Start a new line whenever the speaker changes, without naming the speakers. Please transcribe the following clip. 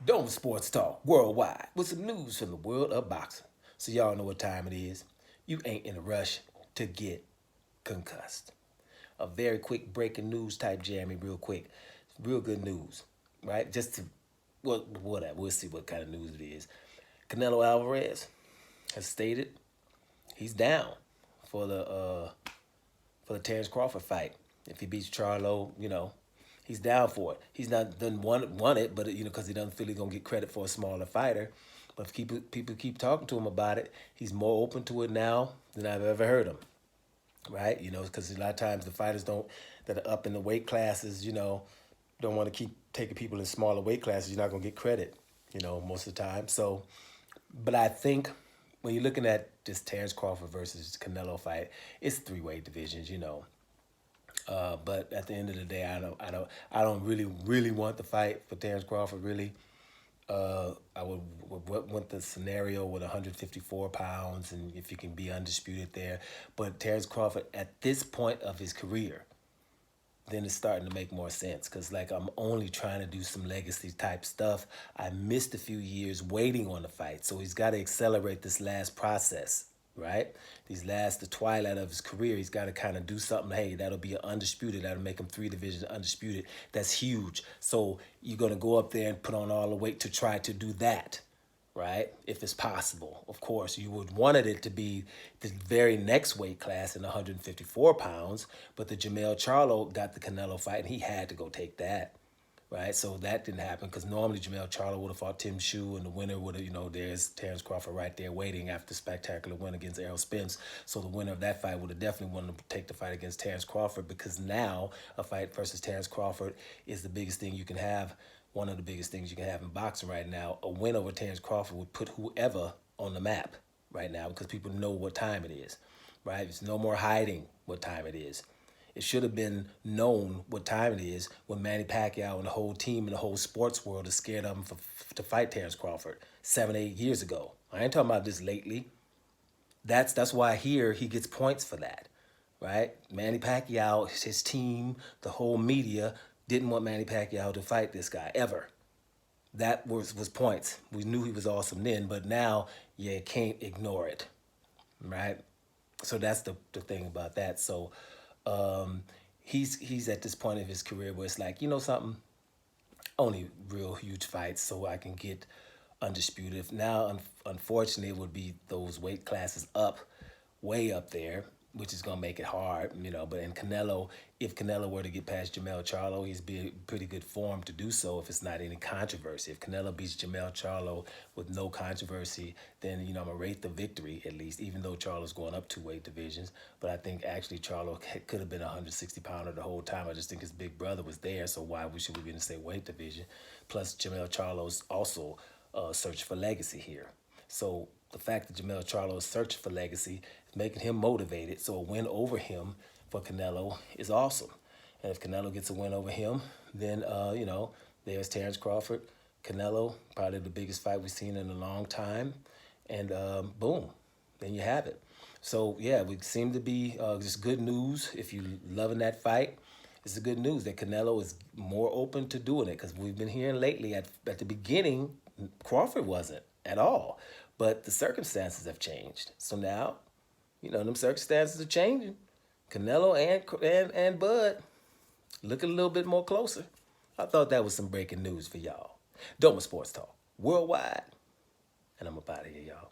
Dome Sports Talk worldwide with some news from the world of boxing. So y'all know what time it is. You ain't in a rush to get concussed. A very quick breaking news type jammy, real quick. Real good news, right? Just to, well, whatever. We'll see what kind of news it is. Canelo Alvarez has stated he's down for the Terrence Crawford fight. If he beats Charlo, he's down for it. He's not done won it, but because he doesn't feel he's gonna get credit for a smaller fighter. But if people keep talking to him about it, he's more open to it now than I've ever heard him. Right? Because a lot of times the fighters that are up in the weight classes, don't want to keep taking people in smaller weight classes. You're not gonna get credit, most of the time. So, but I think when you're looking at this Terrence Crawford versus Canelo fight, it's three-weight divisions. But at the end of the day, I don't really want the fight for Terrence Crawford. Really, I would want the scenario with 154 pounds, and if you can be undisputed there. But Terrence Crawford, at this point of his career, then it's starting to make more sense because like I'm only trying to do some legacy type stuff. I missed a few years waiting on the fight, so he's got to accelerate this last process, right? The twilight of his career, he's got to kind of do something. Hey, that'll be an undisputed. That'll make him 3 divisions undisputed. That's huge. So you're gonna go up there and put on all the weight to try to do that, right? If it's possible. Of course, you would wanted it to be the very next weight class in 154 pounds, but the Jamel Charlo got the Canelo fight, and he had to go take that, right? So that didn't happen because normally Jamel Charlo would have fought Tim Shue, and the winner would have, there's Terrence Crawford right there waiting after the spectacular win against Errol Spence. So the winner of that fight would have definitely wanted to take the fight against Terrence Crawford because now a fight versus Terrence Crawford is the biggest thing you can have, one of the biggest things you can have in boxing right now. A win over Terrence Crawford would put whoever on the map right now because people know what time it is, right? There's no more hiding what time it is. It should have been known what time it is when Manny Pacquiao and the whole team and the whole sports world is scared of him to fight Terrence Crawford 7, 8 years ago. I ain't talking about this lately. That's why here he gets points for that, right? Manny Pacquiao, his team, the whole media didn't want Manny Pacquiao to fight this guy ever. That was points. We knew he was awesome then, but now you can't ignore it, right? So that's the thing about that. So he's at this point of his career where it's like, something, only real huge fights so I can get undisputed. Now, unfortunately, it would be those weight classes up, way up there, which is gonna make it hard. But in Canelo, if Canelo were to get past Jamel Charlo, he's be pretty good form to do so if it's not any controversy. If Canelo beats Jamel Charlo with no controversy, then I'm gonna rate the victory at least, even though Charlo's going up 2 weight divisions. But I think actually Charlo could have been a 160-pounder the whole time. I just think his big brother was there, so why should we be in the same weight division? Plus, Jamel Charlo's also searching for legacy here. So the fact that Jamel Charlo is searching for legacy is making him motivated. So a win over him for Canelo is awesome. And if Canelo gets a win over him, then, there's Terrence Crawford. Canelo, probably the biggest fight we've seen in a long time. And boom, then you have it. So, yeah, we seem to be just good news. If you're loving that fight, it's the good news that Canelo is more open to doing it because we've been hearing lately at the beginning, Crawford wasn't at all. But the circumstances have changed. So now, them circumstances are changing. Canelo and Bud looking a little bit more closer. I thought that was some breaking news for y'all. Doma Sports Talk worldwide. And I'm up out of here, y'all.